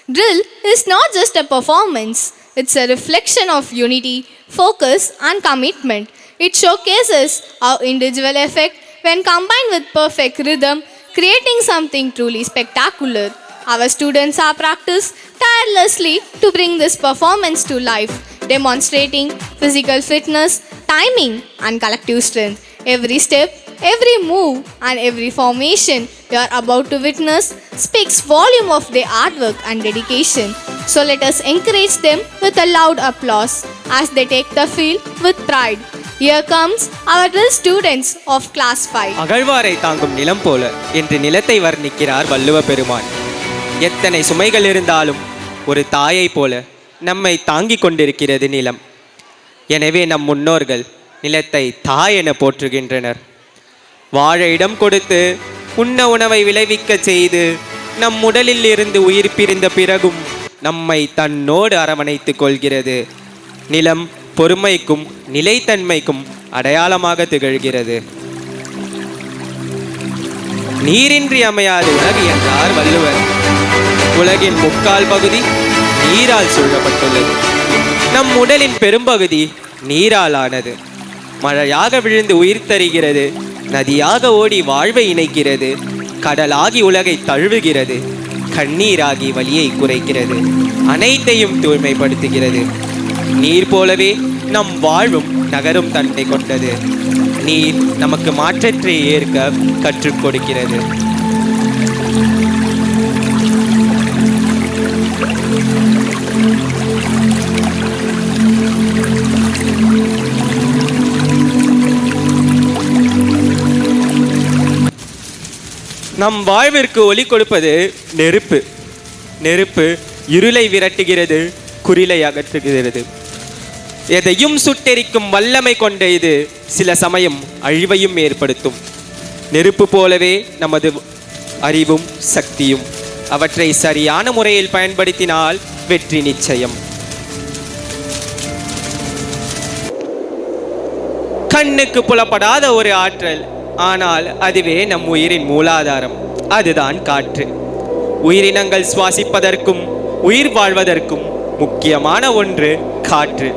Drill is not just a performance, it's a reflection of unity, focus, and commitment. It showcases our individual effect when combined with perfect rhythm, creating something truly spectacular. Our students are practiced tirelessly to bring this performance to life, demonstrating physical fitness, timing, and collective strength. Every step, every move, and every formation you are about to witness speaks volume of their artwork and dedication. So let us encourage them with a loud applause as they take the field with pride. Here comes our drill students of class 5. அகழ்வாரை தாங்கும் நிலம் போல என்று நிலத்தை வர்ணிக்கிறார் வள்ளுவ பெருமான். எத்தனை சுமைகள் இருந்தாலும் ஒரு தாயை போல நம்மை தாங்கிக் கொண்டிருக்கிறது நிலம். எனவே நம் முன்னோர்கள் நிலத்தை தாய் என போற்றுகின்றனர். வாழ இடம் கொடுத்து உண்ண உணவை விளைவிக்க செய்து நம் உடலில் இருந்து உயிர் பிரிந்த பிறகும் நம்மை தன்னோடு அரவணைத்துக் கொள்கிறது. நிலம் பொறுமைக்கும் நிலைத்தன்மைக்கும் அடையாளமாக திகழ்கிறது. நீரின்றி அமையாது உலகு என்றார் வள்ளுவர். உலகின் முக்கால் பகுதி நீரால் சூழப்பட்டுள்ளது. நம் உடலின் பெரும்பகுதி நீரால் ஆனது. மழையாக விழுந்து உயிர் தருகிறது, நதியாக ஓடி வாழ்வை இணைக்கிறது, கடலாகி உலகை தழுவுகிறது, கண்ணீராகி வலியை குறைக்கிறது, அனைத்தையும் தூய்மைப்படுத்துகிறது. நீர் போலவே நம் வாழ்வும் நகரும் தன்மை கொண்டது. நீர் நமக்கு மாற்றத்தை ஏற்க கற்றுக் கொடுக்கிறது. நம் வாழ்விற்கு ஒளி கொடுப்பது நெருப்பு. நெருப்பு இருளை விரட்டுகிறது, குறிலை அகற்றுகிறது. எதையும் சுட்டெரிக்கும் வல்லமை கொண்ட இது சில சமயம் அழிவையும் ஏற்படுத்தும். நெருப்பு போலவே நமது அறிவும் சக்தியும். அவற்றை சரியான முறையில் பயன்படுத்தினால் வெற்றி நிச்சயம். கண்ணுக்கு புலப்படாத ஒரு ஆற்றல், ஆனால் அதுவே நம் உயிரின் மூலாதாரம். அதுதான் காற்று. உயிரினங்கள் சுவாசிப்பதற்கும் உயிர் வாழ்வதற்கும் முக்கியமான ஒன்று காற்று.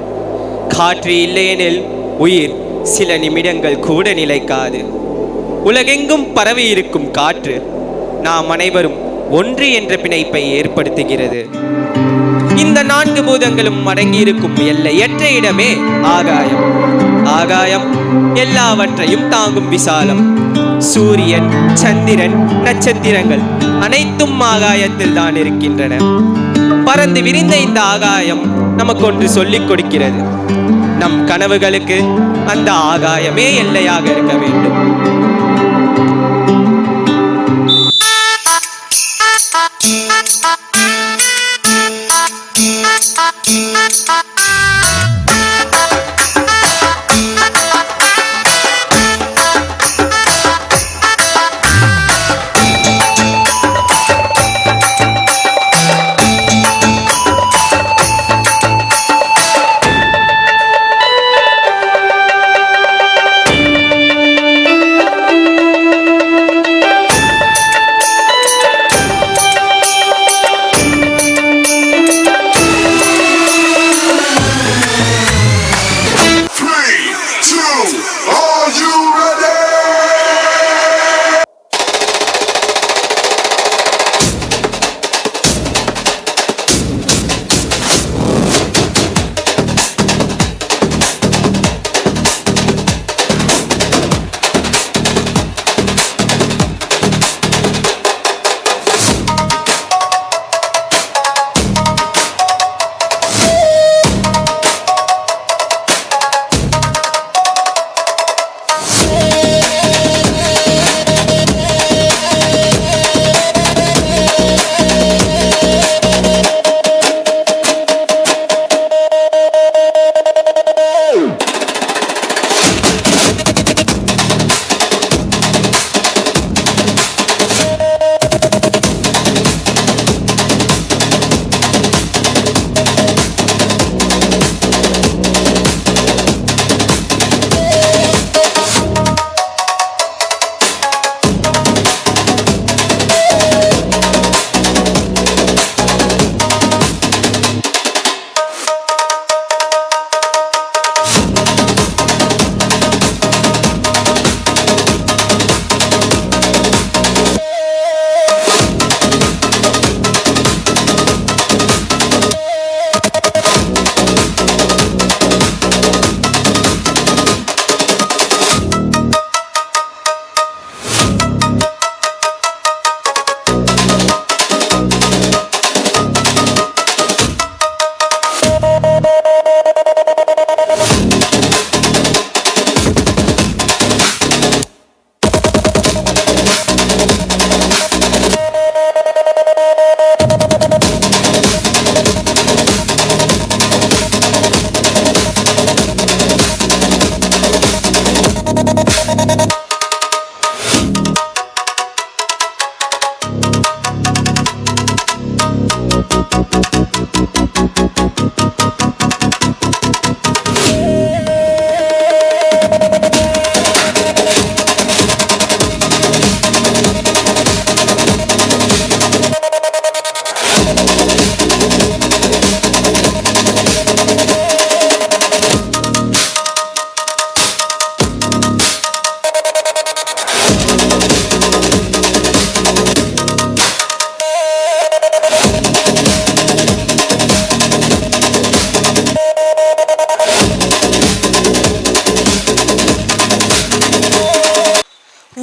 காற்று இல்லையெனில் உயிர் சில நிமிடங்கள் கூட நிலைக்காது. உலகெங்கும் பரவி இருக்கும் காற்று நாம் அனைவரும் ஒன்று என்ற பிணைப்பை ஏற்படுத்துகிறது. இந்த 4 பூதங்களும் அடங்கியிருக்கும் எல்லையற்ற இடமே ஆகாயம். ஆகாயம் எல்லாவற்றையும் தாங்கும் விசாலம். சூரியன், சந்திரன், நட்சத்திரங்கள் அனைத்தும் ஆகாயத்தில் தான் இருக்கின்றன. பறந்து விரிந்த இந்த ஆகாயம் நமக்கு ஒன்று சொல்லிக் கொடுக்கிறது. நம் கனவுகளுக்கு அந்த ஆகாயமே எல்லையாக இருக்க வேண்டும்.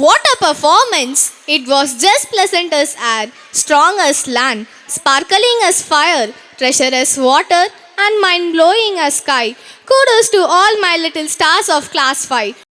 What a performance! It was just pleasant as air, strong as land, sparkling as fire, treasure as water, and mind blowing as sky. Kudos to all my little stars of class 5.